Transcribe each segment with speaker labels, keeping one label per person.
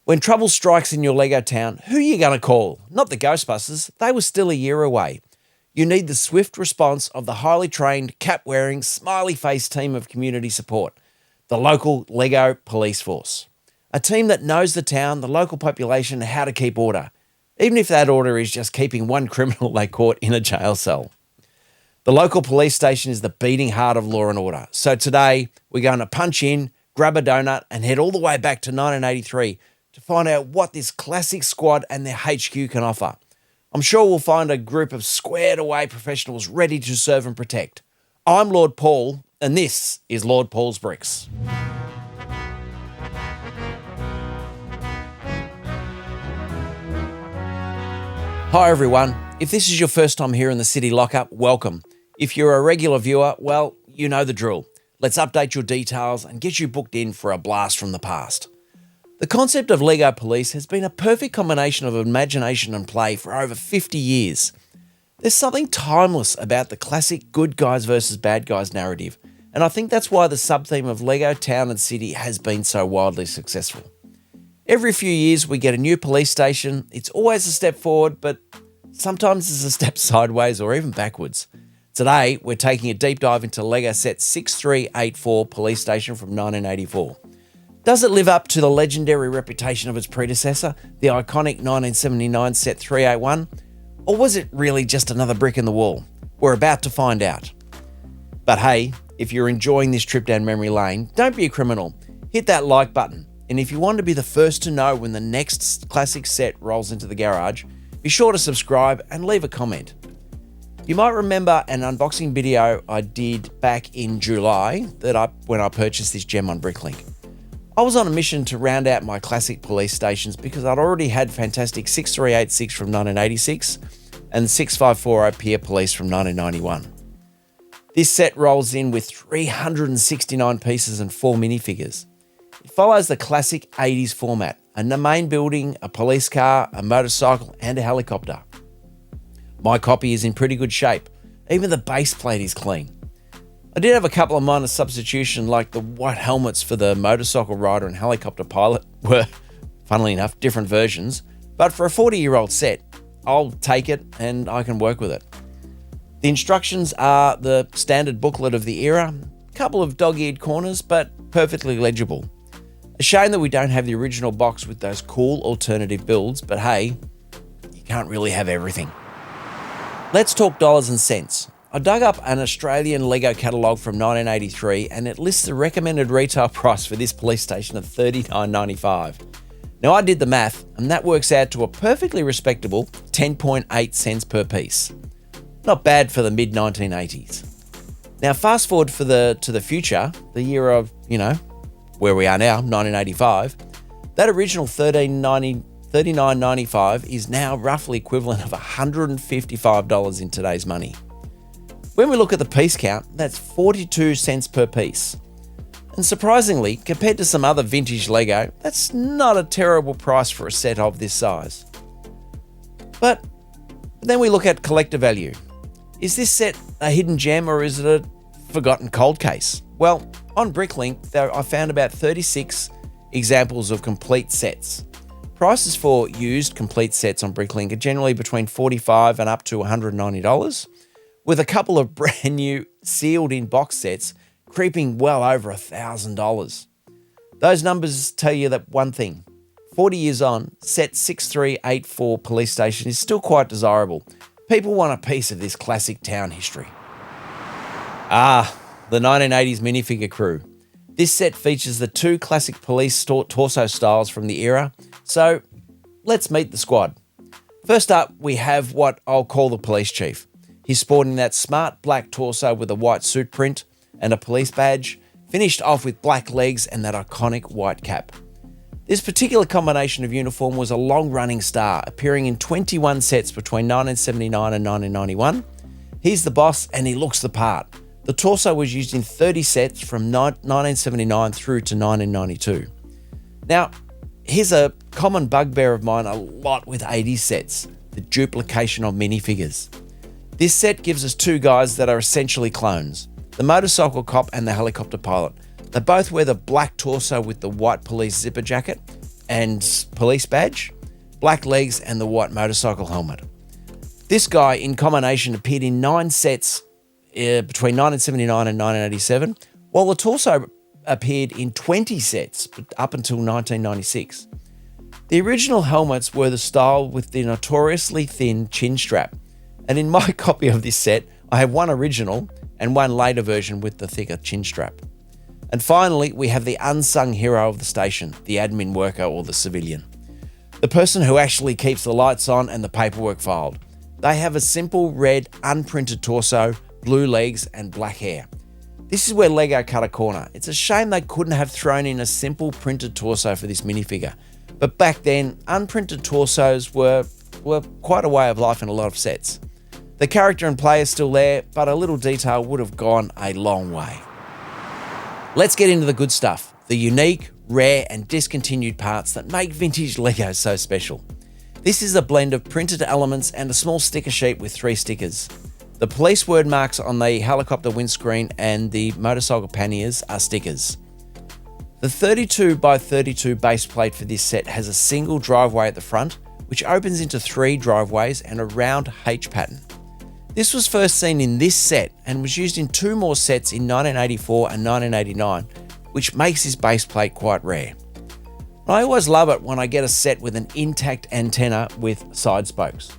Speaker 1: When trouble strikes in your LEGO town, who are you going to call? Not the Ghostbusters, they were still a year away. You need the swift response of the highly trained, cap-wearing, smiley-faced team of community support, the local LEGO police force. A team that knows the town, the local population, and how to keep order, even if that order is just keeping one criminal they caught in a jail cell. The local police station is the beating heart of law and order. So today, we're going to punch in, grab a donut, and head all the way back to 1983 to find out what this classic squad and their HQ can offer. I'm sure we'll find a group of squared-away professionals ready to serve and protect. I'm Lord Paul, and this is Lord Paul's Bricks. Hi everyone. If this is your first time here in the City Lockup, welcome. If you're a regular viewer, well, you know the drill. Let's update your details and get you booked in for a blast from the past. The concept of LEGO Police has been a perfect combination of imagination and play for over 50 years. There's something timeless about the classic good guys versus bad guys narrative, and I think that's why the sub-theme of LEGO Town and City has been so wildly successful. Every few years we get a new police station. It's always a step forward, but sometimes it's a step sideways or even backwards. Today, we're taking a deep dive into LEGO Set 6384 Police Station from 1984. Does it live up to the legendary reputation of its predecessor, the iconic 1979 Set 381? Or was it really just another brick in the wall? We're about to find out. But hey, if you're enjoying this trip down memory lane, don't be a criminal. Hit that like button. And if you want to be the first to know when the next classic set rolls into the garage, be sure to subscribe and leave a comment. You might remember an unboxing video I did back in July when I purchased this gem on Bricklink. I was on a mission to round out my classic police stations because I'd already had fantastic 6386 from 1986 and 6540 Pier Police from 1991. This set rolls in with 369 pieces and 4 minifigures. It follows the classic 80s format, a main building, a police car, a motorcycle, and a helicopter. My copy is in pretty good shape. Even the base plate is clean. I did have a couple of minor substitutions, like the white helmets for the motorcycle rider and helicopter pilot were, funnily enough, different versions. But for a 40-year-old set, I'll take it and I can work with it. The instructions are the standard booklet of the era, a couple of dog-eared corners, but perfectly legible. A shame that we don't have the original box with those cool alternative builds, but hey, you can't really have everything. Let's talk dollars and cents. I dug up an Australian LEGO catalogue from 1983 and it lists the recommended retail price for this police station at $39.95. Now I did the math and that works out to a perfectly respectable 10.8 cents per piece. Not bad for the mid-1980s. Now fast forward to the future, the year of, where we are now, 1985, that original $39.95 is now roughly equivalent of $155 in today's money. When we look at the piece count, that's 42 cents per piece. And surprisingly, compared to some other vintage LEGO, that's not a terrible price for a set of this size. But then we look at collector value. Is this set a hidden gem or is it a forgotten cold case? Well, on Bricklink, I found about 36 examples of complete sets. Prices for used complete sets on Bricklink are generally between $45 and up to $190, with a couple of brand new sealed-in box sets creeping well over $1,000. Those numbers tell you that one thing. 40 years on, Set 6384 Police Station is still quite desirable. People want a piece of this classic town history. The 1980s minifigure crew. This set features the two classic police torso styles from the era, so let's meet the squad. First up, we have what I'll call the police chief. He's sporting that smart black torso with a white suit print and a police badge, finished off with black legs and that iconic white cap. This particular combination of uniform was a long-running star, appearing in 21 sets between 1979 and 1991. He's the boss and he looks the part. The torso was used in 30 sets from 1979 through to 1992. Now, here's a common bugbear of mine a lot with 80s sets, the duplication of minifigures. This set gives us two guys that are essentially clones, the motorcycle cop and the helicopter pilot. They both wear the black torso with the white police zipper jacket, and police badge, black legs, and the white motorcycle helmet. This guy, in combination, appeared in 9 sets between 1979 and 1987, while the torso appeared in 20 sets up until 1996. The original helmets were the style with the notoriously thin chin strap, and in my copy of this set, I have one original and one later version with the thicker chin strap. And finally, we have the unsung hero of the station, the admin worker or the civilian. The person who actually keeps the lights on and the paperwork filed. They have a simple red unprinted torso, blue legs and black hair. This is where LEGO cut a corner. It's a shame they couldn't have thrown in a simple printed torso for this minifigure. But back then, unprinted torsos were quite a way of life in a lot of sets. The character and play is still there, but a little detail would have gone a long way. Let's get into the good stuff, the unique, rare and discontinued parts that make vintage LEGO so special. This is a blend of printed elements and a small sticker sheet with 3 stickers. The police word marks on the helicopter windscreen and the motorcycle panniers are stickers. The 32 by 32 base plate for this set has a single driveway at the front, which opens into 3 driveways and a round H pattern. This was first seen in this set and was used in 2 more sets in 1984 and 1989, which makes this base plate quite rare. I always love it when I get a set with an intact antenna with side spokes.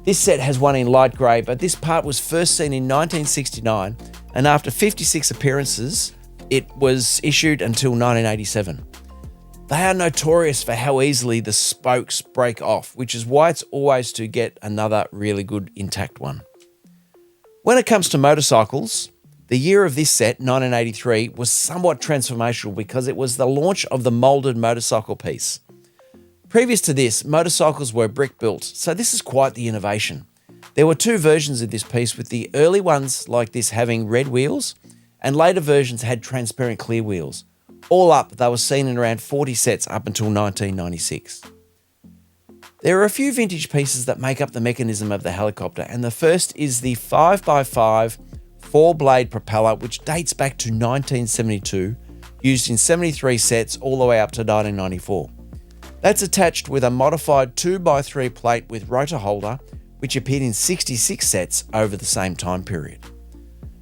Speaker 1: This set has one in light grey, but this part was first seen in 1969, and after 56 appearances, it was issued until 1987. They are notorious for how easily the spokes break off, which is why it's always to get another really good intact one. When it comes to motorcycles, the year of this set, 1983, was somewhat transformational because it was the launch of the moulded motorcycle piece. Previous to this, motorcycles were brick built, so this is quite the innovation. There were 2 versions of this piece, with the early ones like this having red wheels, and later versions had transparent clear wheels. All up, they were seen in around 40 sets up until 1996. There are a few vintage pieces that make up the mechanism of the helicopter, and the first is the 5x5 4-blade propeller, which dates back to 1972, used in 73 sets all the way up to 1994. That's attached with a modified 2x3 plate with rotor holder, which appeared in 66 sets over the same time period.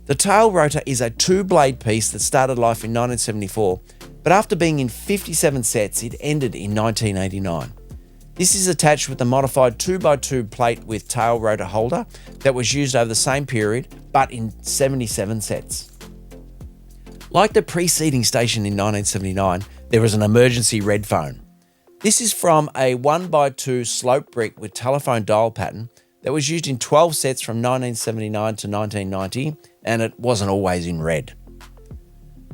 Speaker 1: The tail rotor is a 2-blade piece that started life in 1974, but after being in 57 sets, it ended in 1989. This is attached with a modified 2x2 plate with tail rotor holder that was used over the same period, but in 77 sets. Like the preceding station in 1979, there was an emergency red phone. This is from a 1x2 slope brick with telephone dial pattern that was used in 12 sets from 1979 to 1990, and it wasn't always in red.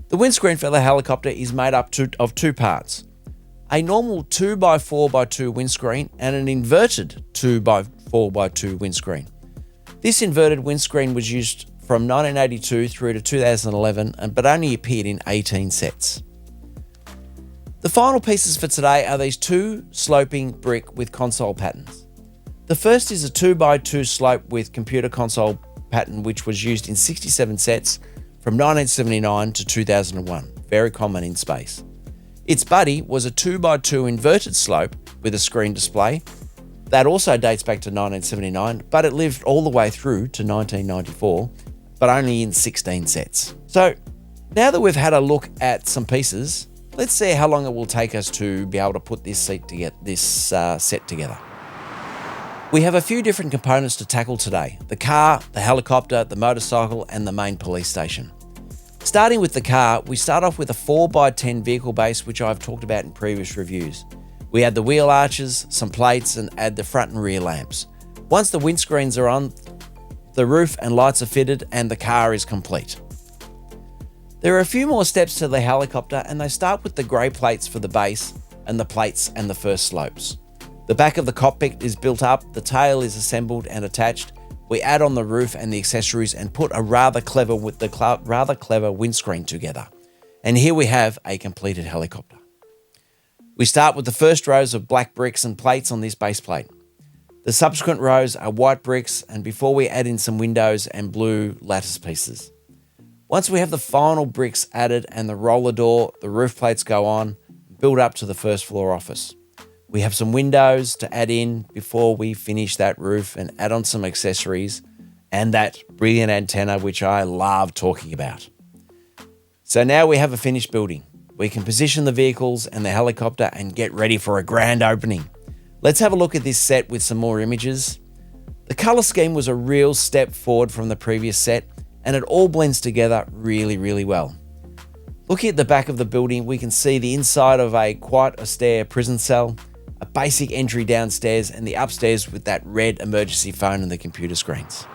Speaker 1: The windscreen for the helicopter is made up of 2 parts. A normal 2x4x2 windscreen and an inverted 2x4x2 windscreen. This inverted windscreen was used from 1982 through to 2011, but only appeared in 18 sets. The final pieces for today are these 2 sloping brick with console patterns. The first is a 2x2 slope with computer console pattern, which was used in 67 sets from 1979 to 2001, very common in space. Its buddy was a 2x2 inverted slope with a screen display. That also dates back to 1979, but it lived all the way through to 1994, but only in 16 sets. So now that we've had a look at some pieces, let's see how long it will take us to be able to put this set together. We have a few different components to tackle today: the car, the helicopter, the motorcycle, and the main police station. Starting with the car, we start off with a 4x10 vehicle base, which I've talked about in previous reviews. We add the wheel arches, some plates, and add the front and rear lamps. Once the windscreens are on, the roof and lights are fitted, and the car is complete. There are a few more steps to the helicopter, and they start with the grey plates for the base and the plates and the first slopes. The back of the cockpit is built up, the tail is assembled and attached. We add on the roof and the accessories and put a rather clever windscreen together. And here we have a completed helicopter. We start with the first rows of black bricks and plates on this base plate. The subsequent rows are white bricks, and before we add in some windows and blue lattice pieces. Once we have the final bricks added and the roller door, the roof plates go on, build up to the first floor office. We have some windows to add in before we finish that roof and add on some accessories and that brilliant antenna, which I love talking about. So now we have a finished building. We can position the vehicles and the helicopter and get ready for a grand opening. Let's have a look at this set with some more images. The color scheme was a real step forward from the previous set, and it all blends together really, really well. Looking at the back of the building, we can see the inside of a quite austere prison cell, a basic entry downstairs, and the upstairs with that red emergency phone and the computer screens.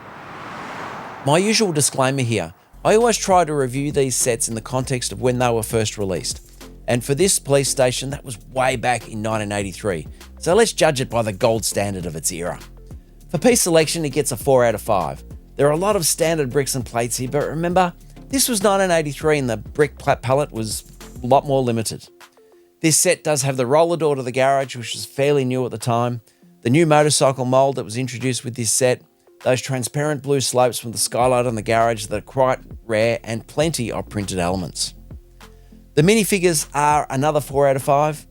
Speaker 1: My usual disclaimer here, I always try to review these sets in the context of when they were first released. And for this police station, that was way back in 1983. So let's judge it by the gold standard of its era. For piece selection, it gets a 4 out of 5. There are a lot of standard bricks and plates here, but remember, this was 1983 and the brick palette was a lot more limited. This set does have the roller door to the garage, which was fairly new at the time, the new motorcycle mold that was introduced with this set, those transparent blue slopes from the skylight on the garage that are quite rare, and plenty of printed elements. The minifigures are another 4 out of 5.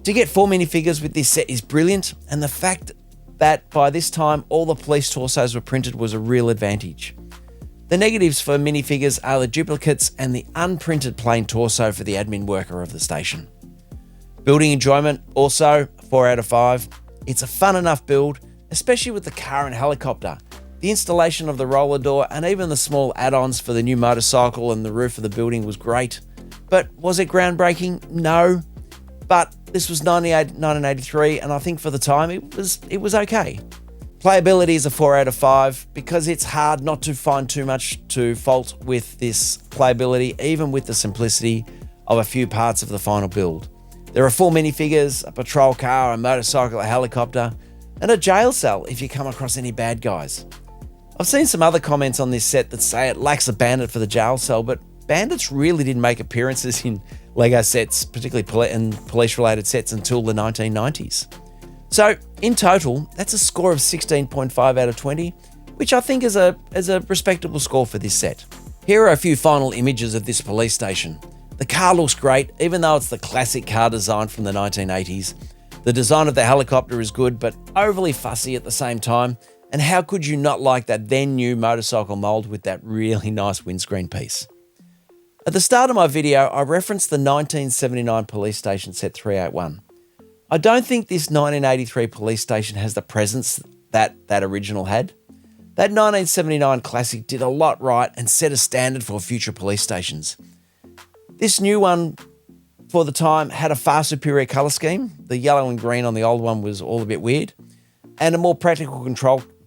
Speaker 1: To get 4 minifigures with this set is brilliant, and the fact that by this time all the police torsos were printed was a real advantage. The negatives for minifigures are the duplicates and the unprinted plain torso for the admin worker of the station. Building enjoyment, also 4 out of 5. It's a fun enough build, especially with the car and helicopter. The installation of the roller door and even the small add-ons for the new motorcycle and the roof of the building was great. But was it groundbreaking? No. But this was 1983, and I think for the time it was okay. Playability is a 4 out of 5 because it's hard not to find too much to fault with this playability, even with the simplicity of a few parts of the final build. There are 4 minifigures, a patrol car, a motorcycle, a helicopter, and a jail cell if you come across any bad guys. I've seen some other comments on this set that say it lacks a bandit for the jail cell, but bandits really didn't make appearances in LEGO sets, particularly police-related sets, until the 1990s. So, in total, that's a score of 16.5 out of 20, which I think is a respectable score for this set. Here are a few final images of this police station. The car looks great, even though it's the classic car design from the 1980s. The design of the helicopter is good, but overly fussy at the same time. And how could you not like that then new motorcycle mold with that really nice windscreen piece? At the start of my video, I referenced the 1979 police station set 381. I don't think this 1983 police station has the presence that original had. That 1979 classic did a lot right and set a standard for future police stations. This new one, for the time, had a far superior colour scheme. The yellow and green on the old one was all a bit weird, and a more practical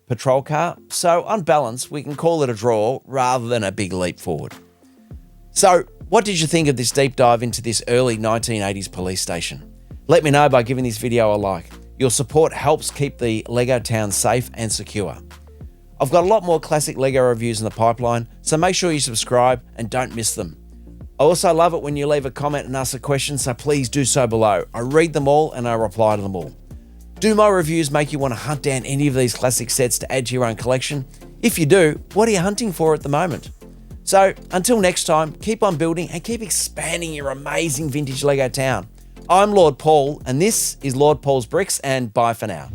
Speaker 1: patrol car. So on balance, we can call it a draw rather than a big leap forward. So what did you think of this deep dive into this early 1980s police station? Let me know by giving this video a like. Your support helps keep the LEGO town safe and secure. I've got a lot more classic LEGO reviews in the pipeline, so make sure you subscribe and don't miss them. I also love it when you leave a comment and ask a question, so please do so below. I read them all and I reply to them all. Do my reviews make you want to hunt down any of these classic sets to add to your own collection? If you do, what are you hunting for at the moment? So until next time, keep on building and keep expanding your amazing vintage LEGO town. I'm Lord Paul, and this is Lord Paul's Bricks, and bye for now.